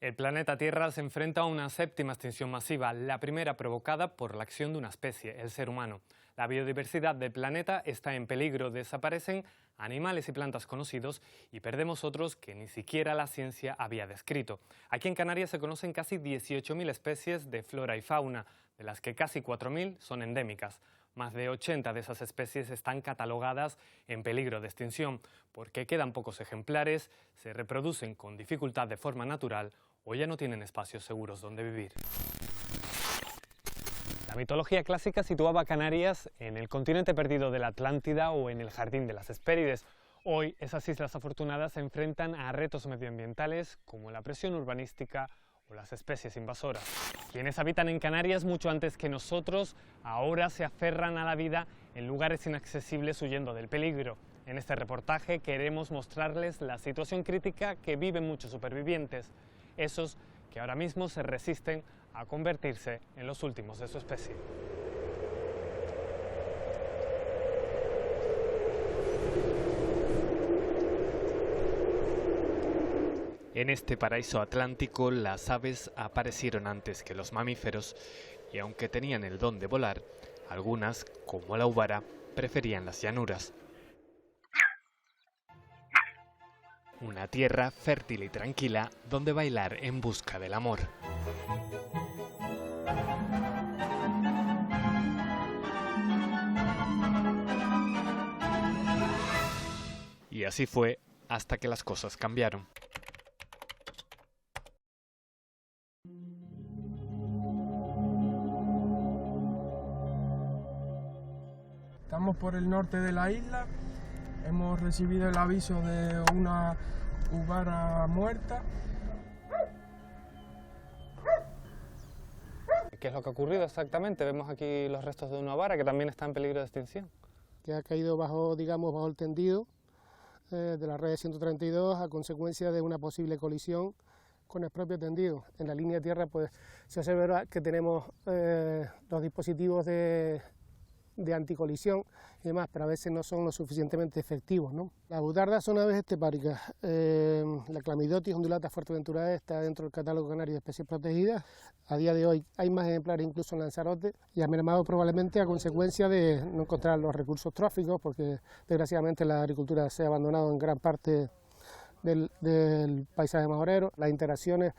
El planeta Tierra se enfrenta a una séptima extinción masiva, la primera provocada por la acción de una especie, el ser humano. La biodiversidad del planeta está en peligro, desaparecen animales y plantas conocidos y perdemos otros que ni siquiera la ciencia había descrito. Aquí en Canarias se conocen casi 18.000 especies de flora y fauna, de las que casi 4.000 son endémicas. Más de 80 de esas especies están catalogadas en peligro de extinción porque quedan pocos ejemplares, se reproducen con dificultad de forma natural o ya no tienen espacios seguros donde vivir. La mitología clásica situaba a Canarias en el continente perdido de la Atlántida o en el jardín de las Hespérides. Hoy esas islas afortunadas se enfrentan a retos medioambientales como la presión urbanística o las especies invasoras. Quienes habitan en Canarias mucho antes que nosotros ahora se aferran a la vida en lugares inaccesibles huyendo del peligro. En este reportaje queremos mostrarles la situación crítica que viven muchos supervivientes, esos que ahora mismo se resisten a convertirse en los últimos de su especie. En este paraíso atlántico, las aves aparecieron antes que los mamíferos y aunque tenían el don de volar, algunas, como la úbara, preferían las llanuras. Una tierra fértil y tranquila donde bailar en busca del amor. Y así fue hasta que las cosas cambiaron. Estamos por el norte de la isla, hemos recibido el aviso de una úbara muerta. ¿Qué es lo que ha ocurrido exactamente? Vemos aquí los restos de una úbara que también está en peligro de extinción. Que ha caído bajo el tendido de la red 132 a consecuencia de una posible colisión con el propio tendido. En la línea de tierra pues se observa que tenemos los dispositivos de anticolisión y demás, pero a veces no son lo suficientemente efectivos, ¿no? Las butardas son aves estepáricas. La Chlamydotis undulata fuerteventurae está dentro del catálogo canario de especies protegidas. A día de hoy hay más ejemplares incluso en Lanzarote y ha mermado probablemente a consecuencia de no encontrar los recursos tróficos, porque desgraciadamente la agricultura se ha abandonado en gran parte del paisaje majorero. Las interacciones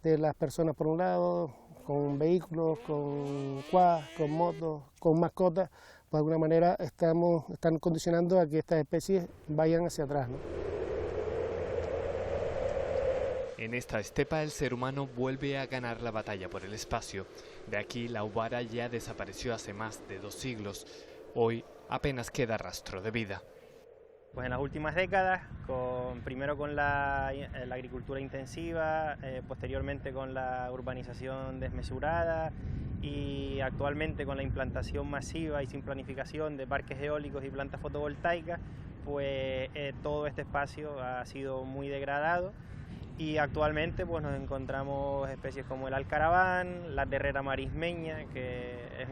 de las personas por un lado, con vehículos, con quads, con motos, con mascotas, pues de alguna manera están condicionando a que estas especies vayan hacia atrás, ¿no? En esta estepa el ser humano vuelve a ganar la batalla por el espacio. De aquí la úbara ya desapareció hace más de 2 siglos. Hoy apenas queda rastro de vida. Pues en las últimas décadas, primero con la agricultura intensiva, posteriormente con la urbanización desmesurada y actualmente con la implantación masiva y sin planificación de parques eólicos y plantas fotovoltaicas, pues todo este espacio ha sido muy degradado y actualmente pues nos encontramos especies como el alcaraván, la terrera marismeña, que es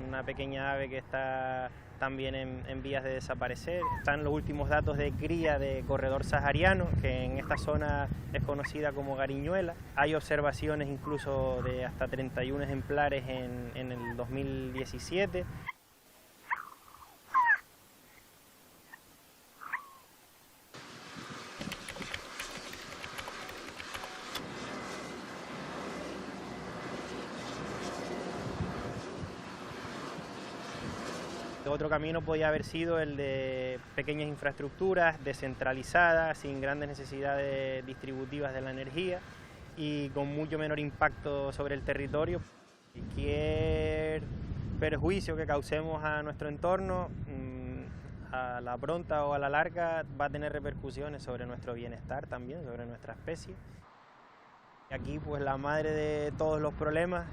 una pequeña ave que está también en vías de desaparecer. Están los últimos datos de cría de corredor sahariano, que en esta zona es conocida como gariñuela. Hay observaciones incluso de hasta 31 ejemplares en el 2017. Otro camino podía haber sido el de pequeñas infraestructuras descentralizadas, sin grandes necesidades distributivas de la energía y con mucho menor impacto sobre el territorio. Cualquier perjuicio que causemos a nuestro entorno, a la pronta o a la larga, va a tener repercusiones sobre nuestro bienestar también, sobre nuestra especie. Aquí pues la madre de todos los problemas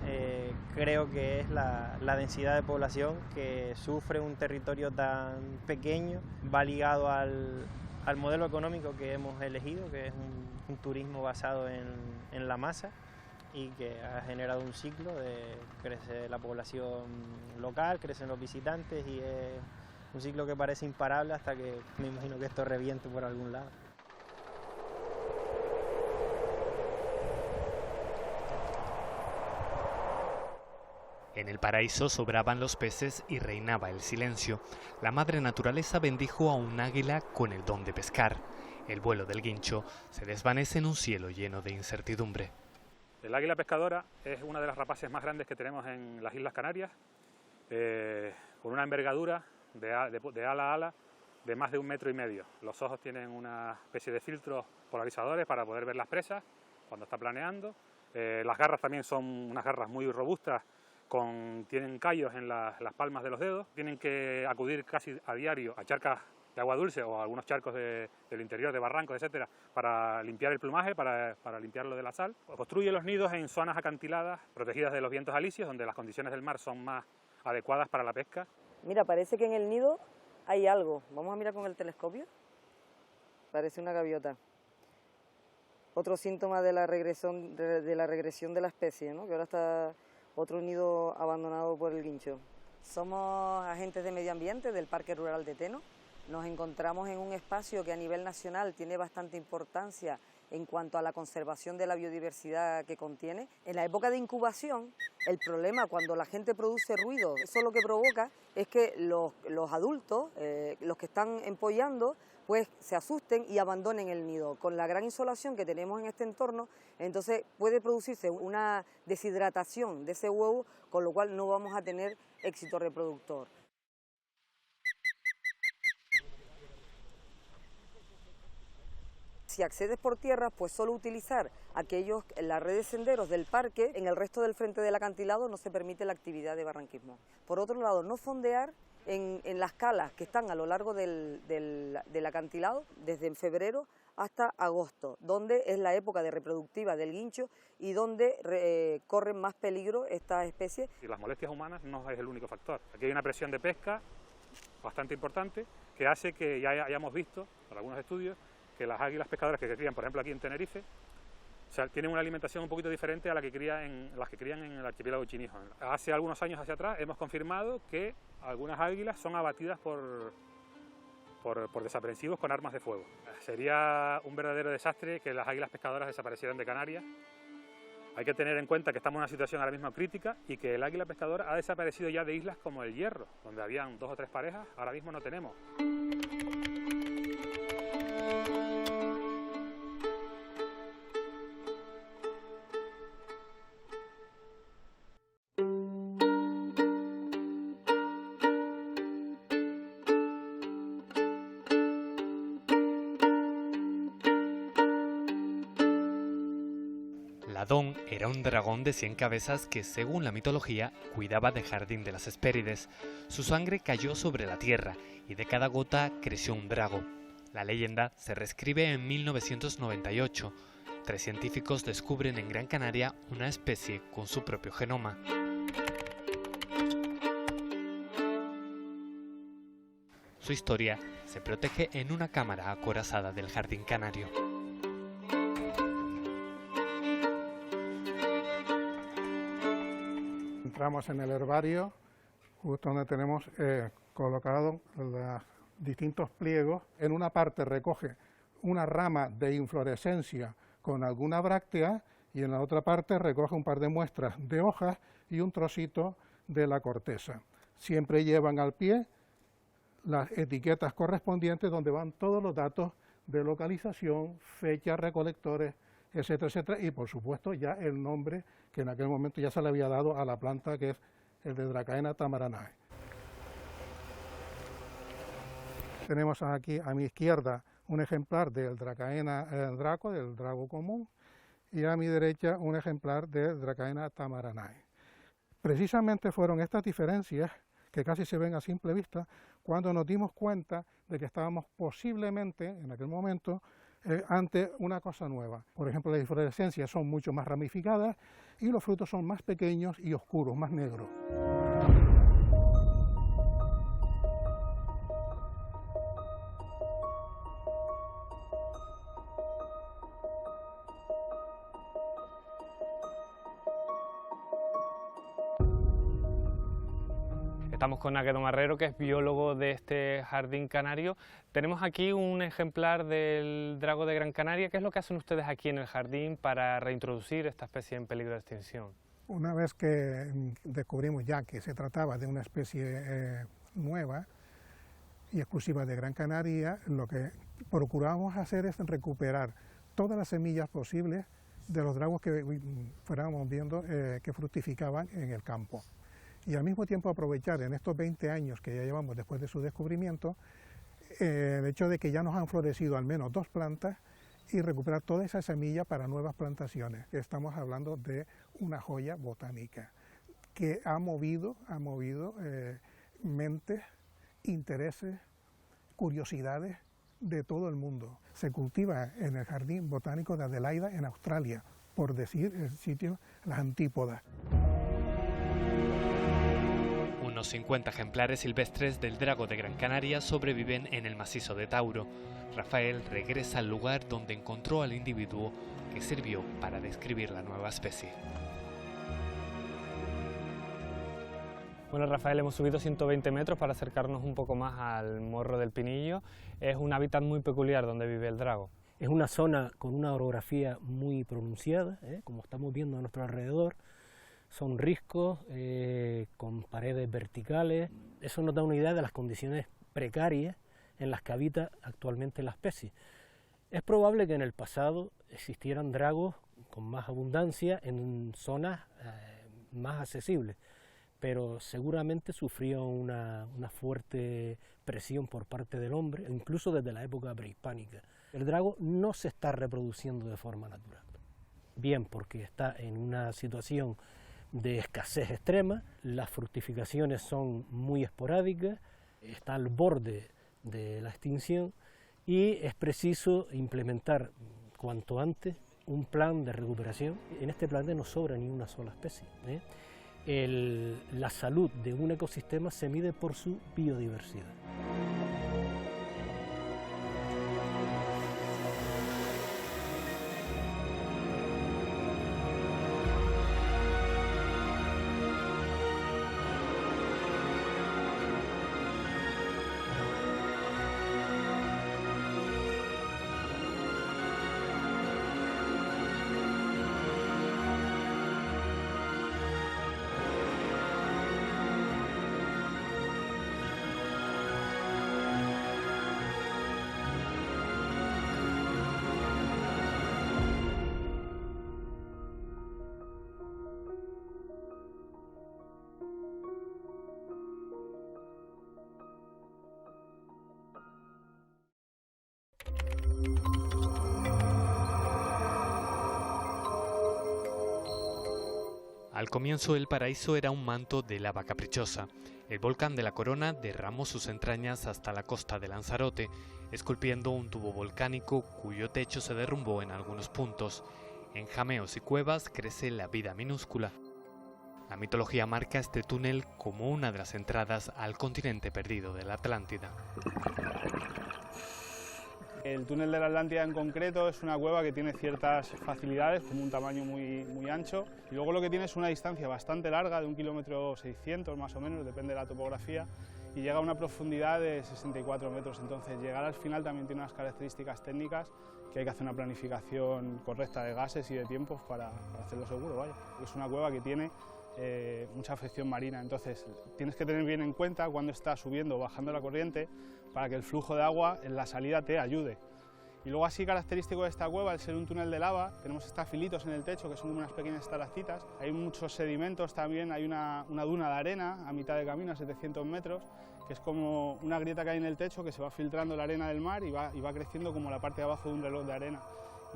creo que es la densidad de población que sufre un territorio tan pequeño. Va ligado al modelo económico que hemos elegido, que es un turismo basado en la masa y que ha generado un ciclo crece la población local, crecen los visitantes y es un ciclo que parece imparable hasta que me imagino que esto reviente por algún lado. En el paraíso sobraban los peces y reinaba el silencio. La madre naturaleza bendijo a un águila con el don de pescar. El vuelo del guincho se desvanece en un cielo lleno de incertidumbre. El águila pescadora es una de las rapaces más grandes que tenemos en las Islas Canarias, con una envergadura de ala a ala de más de 1,5 metros. Los ojos tienen una especie de filtros polarizadores para poder ver las presas cuando está planeando. Las garras también son unas garras muy robustas, tienen callos en las palmas de los dedos. Tienen que acudir casi a diario a charcas de agua dulce o a algunos charcos del interior, de barrancos, etcétera, para limpiar el plumaje, para limpiarlo de la sal. Construye los nidos en zonas acantiladas, protegidas de los vientos alisios, donde las condiciones del mar son más adecuadas para la pesca. Mira, parece que en el nido hay algo. Vamos a mirar con el telescopio. Parece una gaviota. Otro síntoma de la regresión de la especie, ¿no? Que ahora está otro nido abandonado por el guincho. Somos agentes de medio ambiente del Parque Rural de Teno. Nos encontramos en un espacio que a nivel nacional tiene bastante importancia en cuanto a la conservación de la biodiversidad que contiene. En la época de incubación, el problema cuando la gente produce ruido, eso lo que provoca es que los adultos, los que están empollando, pues se asusten y abandonen el nido. Con la gran insolación que tenemos en este entorno, entonces puede producirse una deshidratación de ese huevo, con lo cual no vamos a tener éxito reproductor. Si accedes por tierra, pues solo utilizar la red de senderos del parque. En el resto del frente del acantilado no se permite la actividad de barranquismo. Por otro lado, no fondear en las calas que están a lo largo del acantilado, desde febrero hasta agosto, donde es la época de reproductiva del guincho y donde corren más peligro estas especies. Y las molestias humanas no es el único factor. Aquí hay una presión de pesca bastante importante que hace que ya hayamos visto, por algunos estudios, que las águilas pescadoras que crían, por ejemplo, aquí en Tenerife, o sea, tienen una alimentación un poquito diferente a las que crían en el archipiélago Chinijo. Hace algunos años hacia atrás hemos confirmado que algunas águilas son abatidas por desaprensivos con armas de fuego. Sería un verdadero desastre que las águilas pescadoras desaparecieran de Canarias. Hay que tener en cuenta que estamos en una situación ahora mismo crítica y que el águila pescadora ha desaparecido ya de islas como el Hierro, donde habían 2 o 3 parejas, ahora mismo no tenemos. Ladón era un dragón de 100 cabezas que, según la mitología, cuidaba del jardín de las Hespérides. Su sangre cayó sobre la tierra y de cada gota creció un drago. La leyenda se reescribe en 1998. 3 científicos descubren en Gran Canaria una especie con su propio genoma. Su historia se protege en una cámara acorazada del Jardín Canario. Entramos en el herbario, justo donde tenemos colocados los distintos pliegos. En una parte recoge una rama de inflorescencia con alguna bráctea y en la otra parte recoge un par de muestras de hojas y un trocito de la corteza. Siempre llevan al pie las etiquetas correspondientes donde van todos los datos de localización, fechas, recolectores, etcétera, etcétera, y por supuesto ya el nombre que en aquel momento ya se le había dado a la planta, que es el de Dracaena tamaranae. Tenemos aquí a mi izquierda un ejemplar del Dracaena draco, del drago común, y a mi derecha un ejemplar del Dracaena tamaranae. Precisamente fueron estas diferencias que casi se ven a simple vista cuando nos dimos cuenta de que estábamos posiblemente, en aquel momento, ante una cosa nueva. Por ejemplo, las inflorescencias son mucho más ramificadas y los frutos son más pequeños y oscuros, más negros. Estamos con Águedo Marrero, que es biólogo de este jardín canario. Tenemos aquí un ejemplar del drago de Gran Canaria. ¿Qué es lo que hacen ustedes aquí en el jardín para reintroducir esta especie en peligro de extinción? Una vez que descubrimos ya que se trataba de una especie nueva y exclusiva de Gran Canaria, lo que procuramos hacer es recuperar todas las semillas posibles de los dragos que fuéramos viendo que fructificaban en el campo. Y al mismo tiempo aprovechar en estos 20 años que ya llevamos después de su descubrimiento, el hecho de que ya nos han florecido al menos 2 plantas y recuperar toda esa semilla para nuevas plantaciones. Estamos hablando de una joya botánica que ha movido mentes, intereses, curiosidades de todo el mundo. Se cultiva en el Jardín Botánico de Adelaida, en Australia, por decir el sitio, las antípodas. Unos 50 ejemplares silvestres del drago de Gran Canaria sobreviven en el macizo de Tauro. Rafael regresa al lugar donde encontró al individuo que sirvió para describir la nueva especie. Bueno, Rafael, hemos subido 120 metros para acercarnos un poco más al Morro del Pinillo. Es un hábitat muy peculiar donde vive el drago. Es una zona con una orografía muy pronunciada, como estamos viendo a nuestro alrededor. Son riscos, con paredes verticales. Eso nos da una idea de las condiciones precarias en las que habita actualmente la especie. Es probable que en el pasado existieran dragos con más abundancia en zonas más accesibles, pero seguramente sufrió una fuerte presión por parte del hombre, incluso desde la época prehispánica. El drago no se está reproduciendo de forma natural, bien porque está en una situación de escasez extrema, las fructificaciones son muy esporádicas, está al borde de la extinción y es preciso implementar cuanto antes un plan de recuperación. En este plan no sobra ni una sola especie. La salud de un ecosistema se mide por su biodiversidad. Al comienzo el paraíso era un manto de lava caprichosa. El volcán de la Corona derramó sus entrañas hasta la costa de Lanzarote, esculpiendo un tubo volcánico cuyo techo se derrumbó en algunos puntos. En jameos y cuevas crece la vida minúscula. La mitología marca este túnel como una de las entradas al continente perdido de la Atlántida. El túnel de la Atlántida en concreto es una cueva que tiene ciertas facilidades, como un tamaño muy ancho, y luego lo que tiene es una distancia bastante larga, de 1,6 kilómetros más o menos, depende de la topografía, y llega a una profundidad de 64 metros, entonces llegar al final también tiene unas características técnicas que hay que hacer una planificación correcta de gases y de tiempos para hacerlo seguro, vaya. Es una cueva que tiene mucha afección marina, entonces tienes que tener bien en cuenta cuando estás subiendo o bajando la corriente para que el flujo de agua en la salida te ayude. Y luego, así característico de esta cueva, al ser un túnel de lava, tenemos estafilitos en el techo que son como unas pequeñas estalactitas, hay muchos sedimentos también, hay una duna de arena a mitad de camino, a 700 metros, que es como una grieta que hay en el techo que se va filtrando la arena del mar y va creciendo como la parte de abajo de un reloj de arena.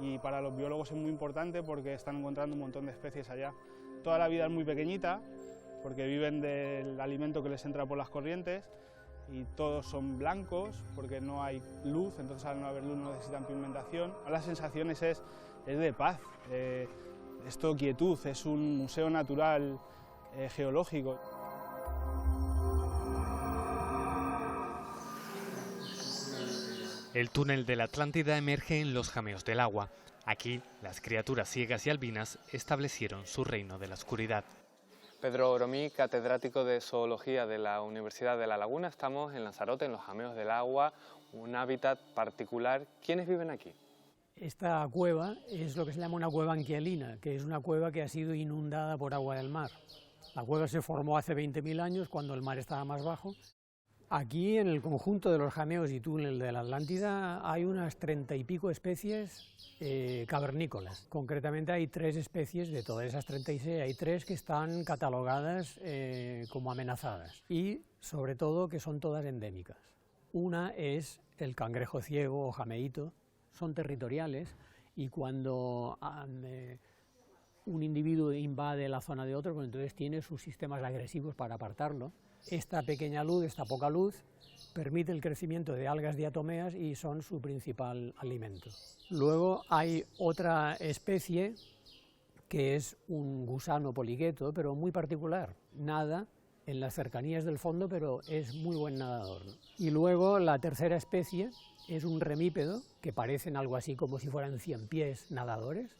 Y para los biólogos es muy importante porque están encontrando un montón de especies allá. Toda la vida es muy pequeñita porque viven del alimento que les entra por las corrientes y todos son blancos porque no hay luz, entonces al no haber luz no necesitan pigmentación. Las sensaciones es de paz, es todo quietud, es un museo natural geológico. El túnel de la Atlántida emerge en los jameos del agua. Aquí, las criaturas ciegas y albinas establecieron su reino de la oscuridad. Pedro Oromí, catedrático de Zoología de la Universidad de La Laguna. Estamos en Lanzarote, en los jameos del agua, un hábitat particular. ¿Quiénes viven aquí? Esta cueva es lo que se llama una cueva anquialina, que es una cueva que ha sido inundada por agua del mar. La cueva se formó hace 20.000 años, cuando el mar estaba más bajo. Aquí, en el conjunto de los jameos y túnel de la Atlántida, hay unas 30 y pico especies cavernícolas. Concretamente hay 3 especies, de todas esas 36, hay 3 que están catalogadas como amenazadas y, sobre todo, que son todas endémicas. Una es el cangrejo ciego o jameíto, son territoriales y cuando un individuo invade la zona de otro, pues entonces tiene sus sistemas agresivos para apartarlo. Esta pequeña luz, esta poca luz, permite el crecimiento de algas diatomeas y son su principal alimento. Luego hay otra especie que es un gusano poliqueto, pero muy particular. Nada en las cercanías del fondo, pero es muy buen nadador. Y luego la tercera especie es un remípedo, que parecen algo así como si fueran 100 pies nadadores.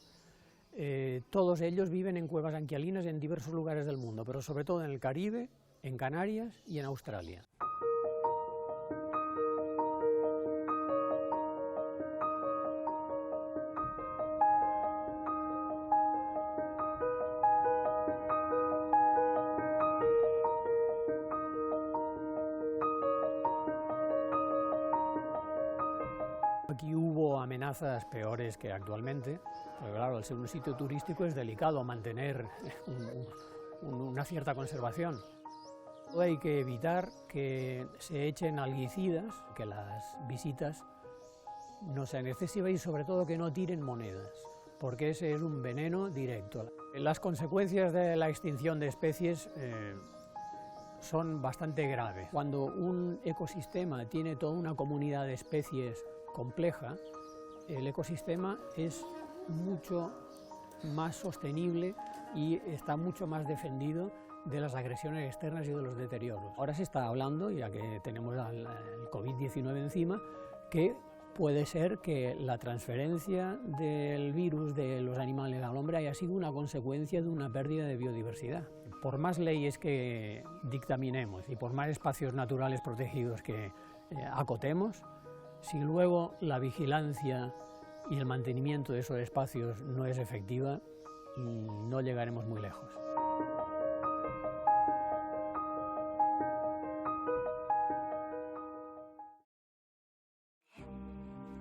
Todos ellos viven en cuevas anquialinas en diversos lugares del mundo, pero sobre todo en el Caribe, en Canarias y en Australia. Aquí hubo amenazas peores que actualmente, pero claro, al ser un sitio turístico es delicado mantener una cierta conservación. Hay que evitar que se echen alguicidas, que las visitas no sean excesivas y sobre todo que no tiren monedas, porque ese es un veneno directo. Las consecuencias de la extinción de especies son bastante graves. Cuando un ecosistema tiene toda una comunidad de especies compleja, el ecosistema es mucho más sostenible y está mucho más defendido de las agresiones externas y de los deterioros. Ahora se está hablando, ya que tenemos el COVID-19 encima, que puede ser que la transferencia del virus de los animales al hombre haya sido una consecuencia de una pérdida de biodiversidad. Por más leyes que dictaminemos y por más espacios naturales protegidos que acotemos, si luego la vigilancia y el mantenimiento de esos espacios no es efectiva, no llegaremos muy lejos.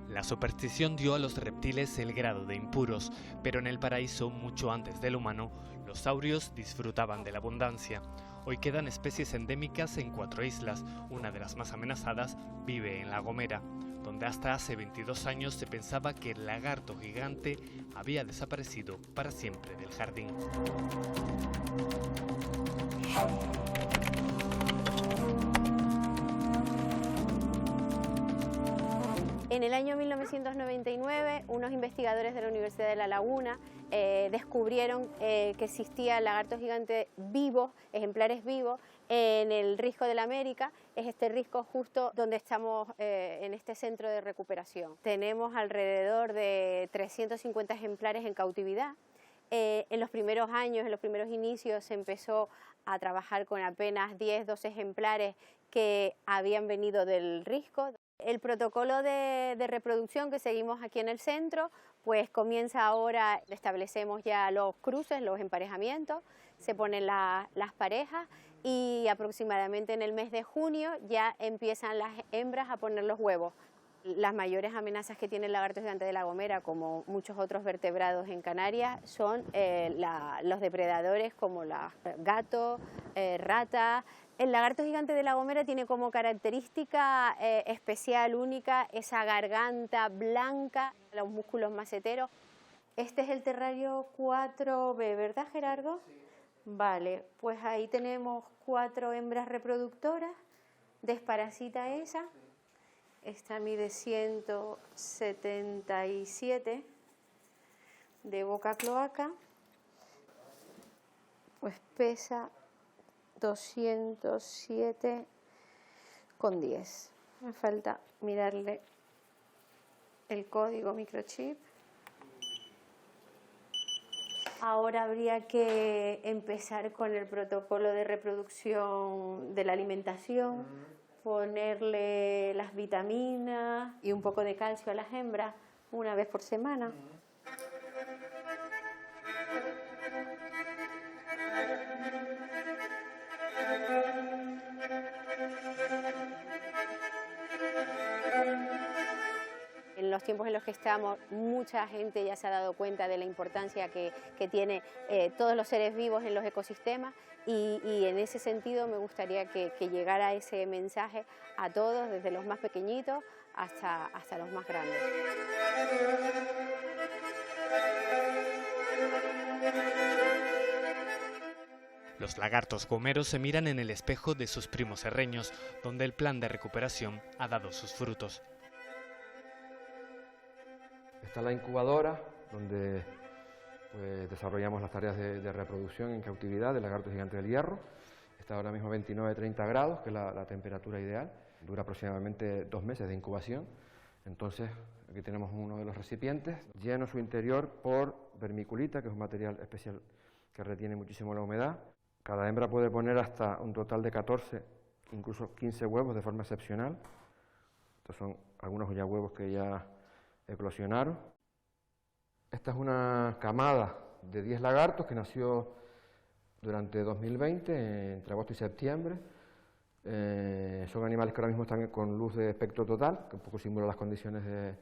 La superstición dio a los reptiles el grado de impuros, pero en el paraíso, mucho antes del humano, los saurios disfrutaban de la abundancia. Hoy quedan especies endémicas en 4 islas, una de las más amenazadas vive en La Gomera, donde hasta hace 22 años se pensaba que el lagarto gigante había desaparecido para siempre del jardín. En el año 1999, unos investigadores de la Universidad de La Laguna descubrieron que existía el lagarto gigante vivo, ejemplares vivos, en el Risco de la América. Es este risco justo donde estamos en este centro de recuperación. Tenemos alrededor de 350 ejemplares en cautividad. En los primeros años, en los primeros inicios, se empezó a trabajar con apenas 10, 12 ejemplares que habían venido del Risco. El protocolo de reproducción que seguimos aquí en el centro, pues comienza ahora, establecemos ya los cruces, los emparejamientos, se ponen las parejas y aproximadamente en el mes de junio ya empiezan las hembras a poner los huevos. Las mayores amenazas que tiene el lagarto gigante de La Gomera, como muchos otros vertebrados en Canarias, son los depredadores como los gatos, ratas. El lagarto gigante de La Gomera tiene como característica especial, única, esa garganta blanca, los músculos maceteros. Este es el terrario 4B, ¿verdad, Gerardo? Sí. Vale, pues ahí tenemos 4 hembras reproductoras, desparasita esa. Sí. Esta mide 177 de boca cloaca, pues pesa 207,10. Me falta mirarle el código microchip. Ahora habría que empezar con el protocolo de reproducción de la alimentación, ponerle las vitaminas y un poco de calcio a las hembras, una vez por semana. En los tiempos en los que estamos, mucha gente ya se ha dado cuenta de la importancia que tiene todos los seres vivos en los ecosistemas y en ese sentido me gustaría que llegara ese mensaje a todos, desde los más pequeñitos hasta los más grandes. Los lagartos gomeros se miran en el espejo de sus primos serreños, donde el plan de recuperación ha dado sus frutos. Está la incubadora, donde pues, desarrollamos las tareas de reproducción en cautividad del lagarto gigante del hierro. Está ahora mismo a 29-30 grados, que es la temperatura ideal. Dura aproximadamente 2 meses de incubación. Entonces, aquí tenemos uno de los recipientes, lleno su interior por vermiculita, que es un material especial que retiene muchísimo la humedad. Cada hembra puede poner hasta un total de 14, incluso 15 huevos de forma excepcional. Estos son algunos ya huevos que ya eclosionaron. Esta es una camada de 10 lagartos que nació durante 2020, entre agosto y septiembre. Son animales que ahora mismo están con luz de espectro total, que un poco simula las condiciones de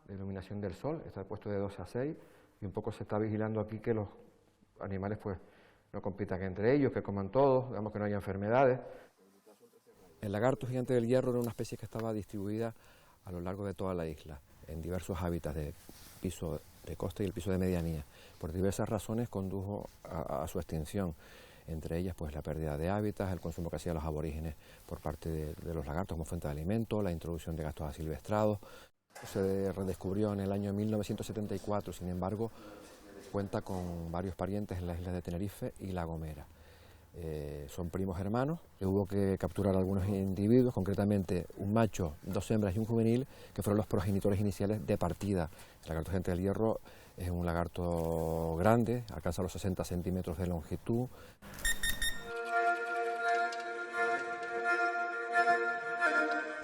iluminación del sol. Está puesto de 12 a 6 y un poco se está vigilando aquí que los animales pues no compitan entre ellos, que coman todos, digamos que no haya enfermedades. El lagarto gigante del hierro era una especie que estaba distribuida a lo largo de toda la isla, en diversos hábitats de piso de costa y el piso de medianía. Por diversas razones condujo a su extinción, entre ellas pues la pérdida de hábitats, el consumo que hacían los aborígenes por parte de los lagartos como fuente de alimento, la introducción de gastos asilvestrados. Se redescubrió en el año 1974, sin embargo, cuenta con varios parientes en las islas de Tenerife y La Gomera. Son primos hermanos, hubo que capturar algunos individuos, concretamente un macho, 2 hembras y un juvenil, que fueron los progenitores iniciales de partida. El lagarto gigante del hierro es un lagarto grande, alcanza los 60 centímetros de longitud.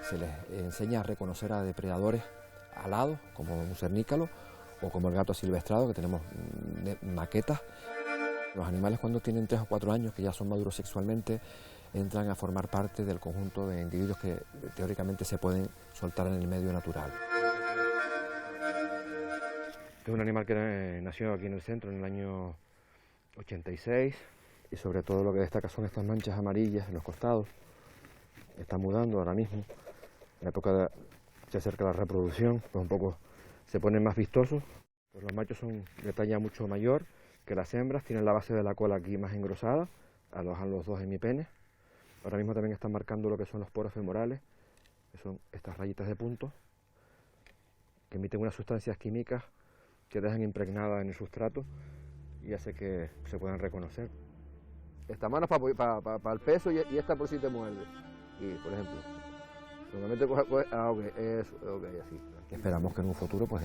Se les enseña a reconocer a depredadores alados, como un cernícalo, o como el gato silvestrado, que tenemos maquetas. Los animales cuando tienen 3 o 4 años, que ya son maduros sexualmente, entran a formar parte del conjunto de individuos que teóricamente se pueden soltar en el medio natural. Es un animal que nació aquí en el centro en el año 86 y sobre todo lo que destaca son estas manchas amarillas en los costados. Está mudando ahora mismo. En la época se acerca la reproducción, pues un poco se ponen más vistosos. Pues los machos son de talla mucho mayor que las hembras, tienen la base de la cola aquí más engrosada, alojan los 2 hemipenes. Ahora mismo también están marcando lo que son los poros femorales, que son estas rayitas de puntos, que emiten unas sustancias químicas que dejan impregnada en el sustrato y hace que se puedan reconocer. Esta mano es para el peso y esta por si te muerde. Y, por ejemplo, normalmente coge así. Esperamos que en un futuro pues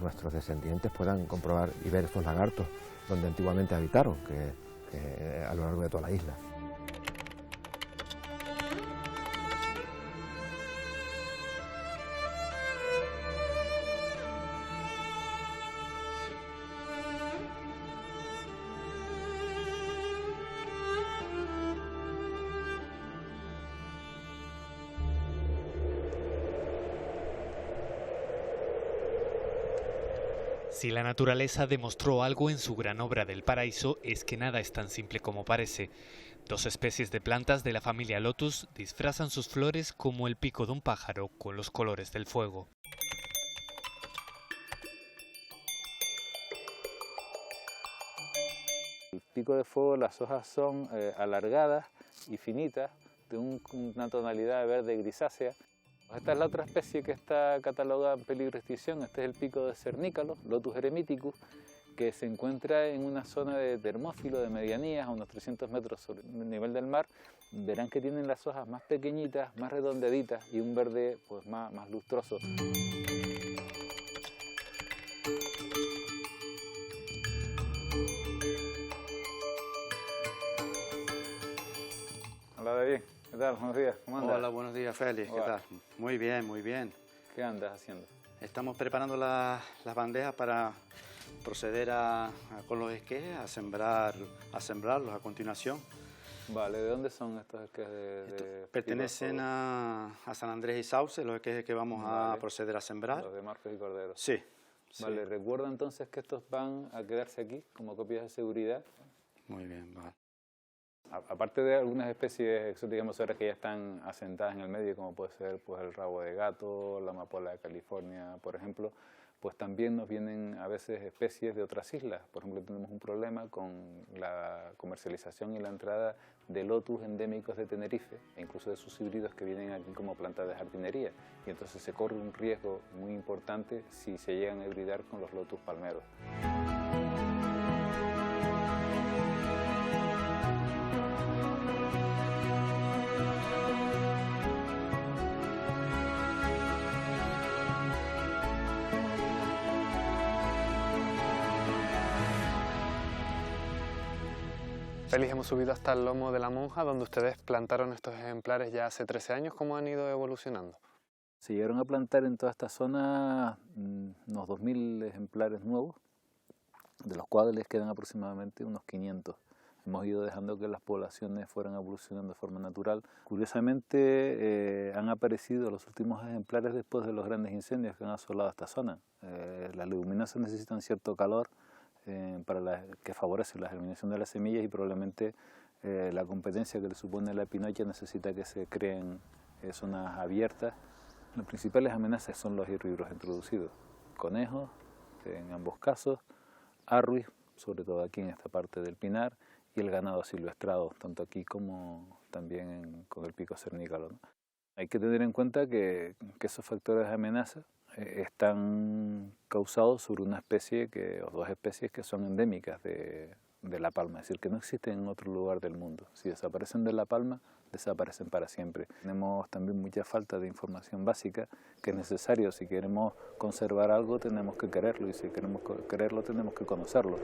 nuestros descendientes puedan comprobar y ver estos lagartos donde antiguamente habitaron, que a lo largo de toda la isla. Si la naturaleza demostró algo en su gran obra del paraíso, es que nada es tan simple como parece. 2 especies de plantas de la familia Lotus disfrazan sus flores como el pico de un pájaro con los colores del fuego. El pico de fuego, las hojas son alargadas y finitas, de una tonalidad de verde grisácea. Esta es la otra especie que está catalogada en peligro de extinción. Este es el pico de cernícalo, Lotus eremithicus, que se encuentra en una zona de termófilo de medianías, a unos 300 metros sobre el nivel del mar. Verán que tienen las hojas más pequeñitas, más redondeditas y un verde pues, más lustroso. Hola David, ¿qué tal? Buenos días, ¿cómo andas? Hola, buenos días Félix, ¿qué tal? Muy bien, muy bien. ¿Qué andas haciendo? Estamos preparando las bandejas para proceder con los esquejes a sembrarlos a continuación. Vale, ¿de dónde son estos esquejes? Pertenecen a San Andrés y Sauce, los esquejes que vamos a proceder a sembrar. Los de Marcos y Cordero. Sí. Vale, recuerda entonces que estos van a quedarse aquí como copias de seguridad. Muy bien, vale. Aparte de algunas especies exóticas invasoras que ya están asentadas en el medio, como puede ser pues, el rabo de gato, la amapola de California, por ejemplo, pues también nos vienen a veces especies de otras islas. Por ejemplo, tenemos un problema con la comercialización y la entrada de lotus endémicos de Tenerife, e incluso de sus híbridos que vienen aquí como plantas de jardinería. Y entonces se corre un riesgo muy importante si se llegan a hibridar con los lotus palmeros. Félix, hemos subido hasta el lomo de la Monja, donde ustedes plantaron estos ejemplares ya hace 13 años. ¿Cómo han ido evolucionando? Se llegaron a plantar en toda esta zona unos 2.000 ejemplares nuevos, de los cuales quedan aproximadamente unos 500. Hemos ido dejando que las poblaciones fueran evolucionando de forma natural. Curiosamente han aparecido los últimos ejemplares después de los grandes incendios que han asolado esta zona. Las leguminosas necesitan cierto calor que favorece la germinación de las semillas y probablemente la competencia que le supone la pinocha necesita que se creen zonas abiertas. Las principales amenazas son los herbívoros introducidos, conejos en ambos casos, arruis, sobre todo aquí en esta parte del Pinar, y el ganado silvestrado, tanto aquí como también con el pico cernícalo, ¿no? Hay que tener en cuenta que esos factores de amenaza están causados sobre una especie o dos especies que son endémicas de La Palma, es decir, que no existen en otro lugar del mundo. Si desaparecen de La Palma, desaparecen para siempre. Tenemos también mucha falta de información básica que es necesario. Si queremos conservar algo, tenemos que quererlo, y si queremos quererlo, tenemos que conocerlo.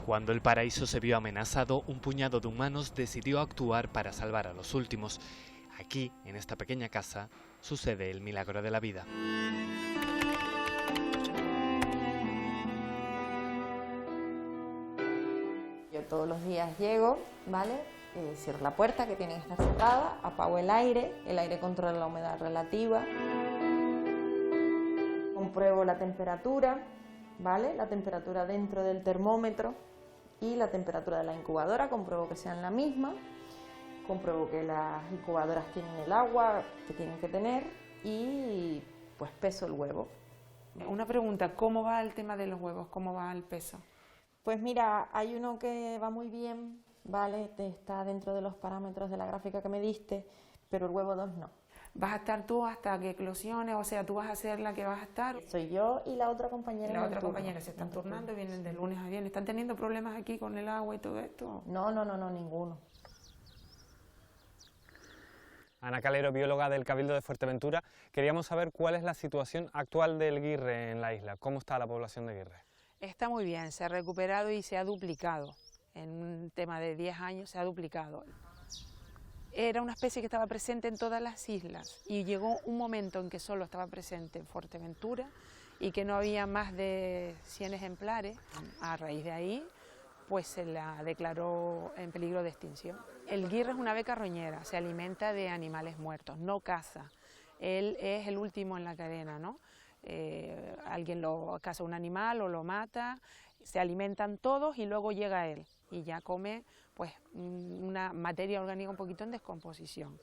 Cuando el paraíso se vio amenazado, un puñado de humanos decidió actuar para salvar a los últimos. Aquí, en esta pequeña casa, sucede el milagro de la vida. Yo todos los días llego, ¿vale? Cierro la puerta, que tiene que estar cerrada, apago el aire controla la humedad relativa, compruebo la temperatura, ¿vale? La temperatura dentro del termómetro y la temperatura de la incubadora, compruebo que sean la misma, compruebo que las incubadoras tienen el agua que tienen que tener y pues peso el huevo. Una pregunta, ¿cómo va el tema de los huevos? ¿Cómo va el peso? Pues mira, hay uno que va muy bien, ¿vale? Está dentro de los parámetros de la gráfica que me diste, pero el huevo 2 no. ¿Vas a estar tú hasta que eclosione? O sea, ¿tú vas a ser la que vas a estar? Soy yo y la otra compañera. La otra compañera se están turnando, vienen de lunes a viernes. ¿Están teniendo problemas aquí con el agua y todo esto? No, ninguno. Ana Calero, bióloga del Cabildo de Fuerteventura, queríamos saber cuál es la situación actual del guirre en la isla. ¿Cómo está la población de guirre? Está muy bien, se ha recuperado y se ha duplicado. En un tema de 10 años se ha duplicado. Era una especie que estaba presente en todas las islas y llegó un momento en que solo estaba presente en Fuerteventura y que no había más de 100 ejemplares. A raíz de ahí, pues se la declaró en peligro de extinción. El guirre es una ave carroñera, se alimenta de animales muertos, no caza. Él es el último en la cadena, ¿no? Alguien lo caza un animal o lo mata, se alimentan todos y luego llega él y ya come pues una materia orgánica un poquito en descomposición.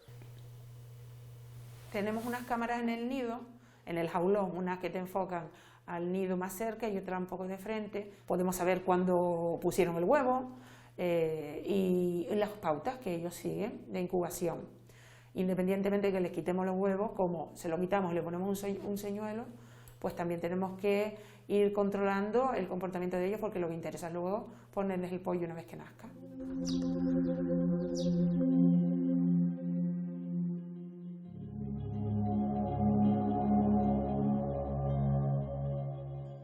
Tenemos unas cámaras en el nido, en el jaulón, unas que te enfocan al nido más cerca y otra un poco de frente. Podemos saber cuándo pusieron el huevo y las pautas que ellos siguen de incubación. Independientemente de que les quitemos los huevos, como se lo quitamos y le ponemos un señuelo, pues también tenemos que ir controlando el comportamiento de ellos, porque lo que interesa es luego ponerles el pollo una vez que nazca.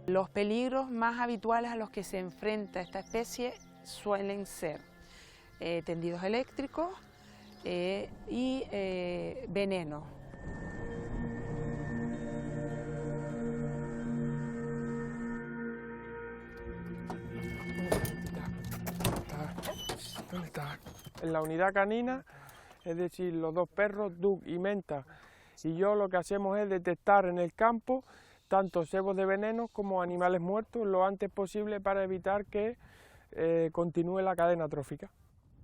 Los peligros más habituales a los que se enfrenta esta especie suelen ser tendidos eléctricos, y veneno. ¿Dónde está? En la unidad canina, es decir, los dos perros, Doug y Menta, y yo lo que hacemos es detectar en el campo tanto cebos de veneno como animales muertos lo antes posible para evitar que continúe la cadena trófica.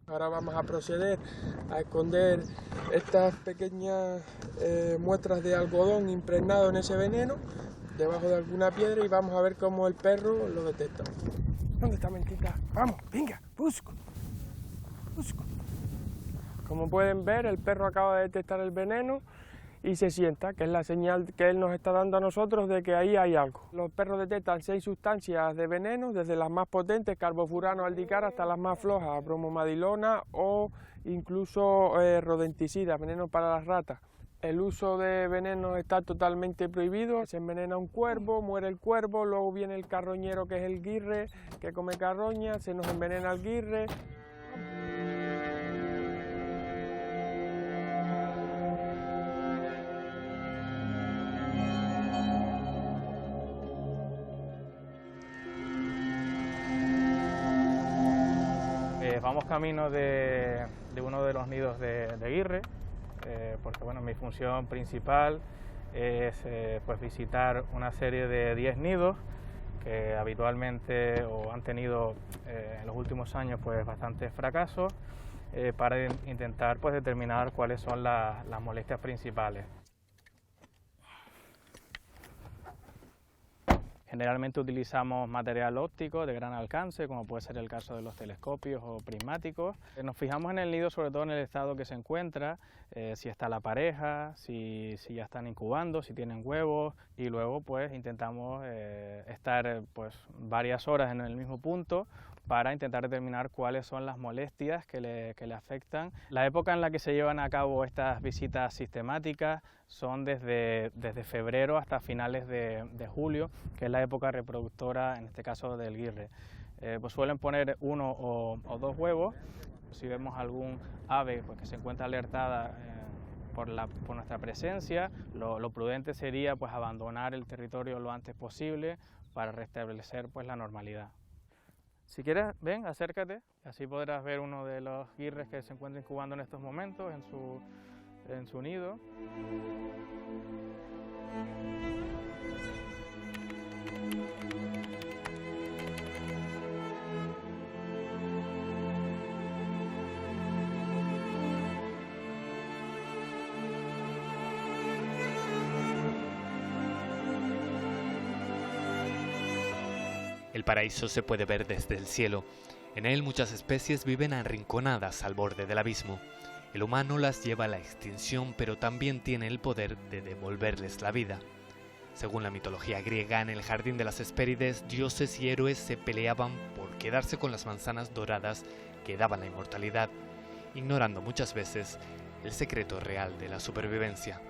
Ahora vamos a proceder a esconder estas pequeñas muestras de algodón impregnado en ese veneno debajo de alguna piedra y vamos a ver cómo el perro lo detecta. ¿Dónde está Mentita? Vamos, venga, busco. Como pueden ver, el perro acaba de detectar el veneno y se sienta, que es la señal que él nos está dando a nosotros de que ahí hay algo. Los perros detectan 6 sustancias de veneno, desde las más potentes, carbofurano, aldicar, hasta las más flojas, bromomadilona o incluso rodenticidas, veneno para las ratas. El uso de veneno está totalmente prohibido, se envenena un cuervo, muere el cuervo, luego viene el carroñero que es el guirre, que come carroña, se nos envenena el guirre. Vamos camino de uno de los nidos de guirre, porque bueno, mi función principal es pues visitar una serie de 10 nidos que habitualmente o han tenido en los últimos años pues bastantes fracasos, para intentar pues determinar cuáles son las molestias principales. Generalmente utilizamos material óptico de gran alcance, como puede ser el caso de los telescopios o prismáticos. Nos fijamos en el nido sobre todo en el estado que se encuentra, si está la pareja, si ya están incubando, si tienen huevos, y luego pues intentamos estar pues varias horas en el mismo punto para intentar determinar cuáles son las molestias que le afectan. La época en la que se llevan a cabo estas visitas sistemáticas son desde febrero hasta finales de julio, que es la época reproductora, en este caso del guirre. Pues suelen poner 1 o 2 huevos. Si vemos algún ave pues, que se encuentra alertada por nuestra presencia, lo prudente sería pues, abandonar el territorio lo antes posible para restablecer pues, la normalidad. Si quieres, ven, acércate, así podrás ver uno de los guirres que se encuentra incubando en estos momentos en su nido. El paraíso se puede ver desde el cielo. En él muchas especies viven arrinconadas al borde del abismo. El humano las lleva a la extinción, pero también tiene el poder de devolverles la vida. Según la mitología griega, en el jardín de las Hespérides, dioses y héroes se peleaban por quedarse con las manzanas doradas que daban la inmortalidad, ignorando muchas veces el secreto real de la supervivencia.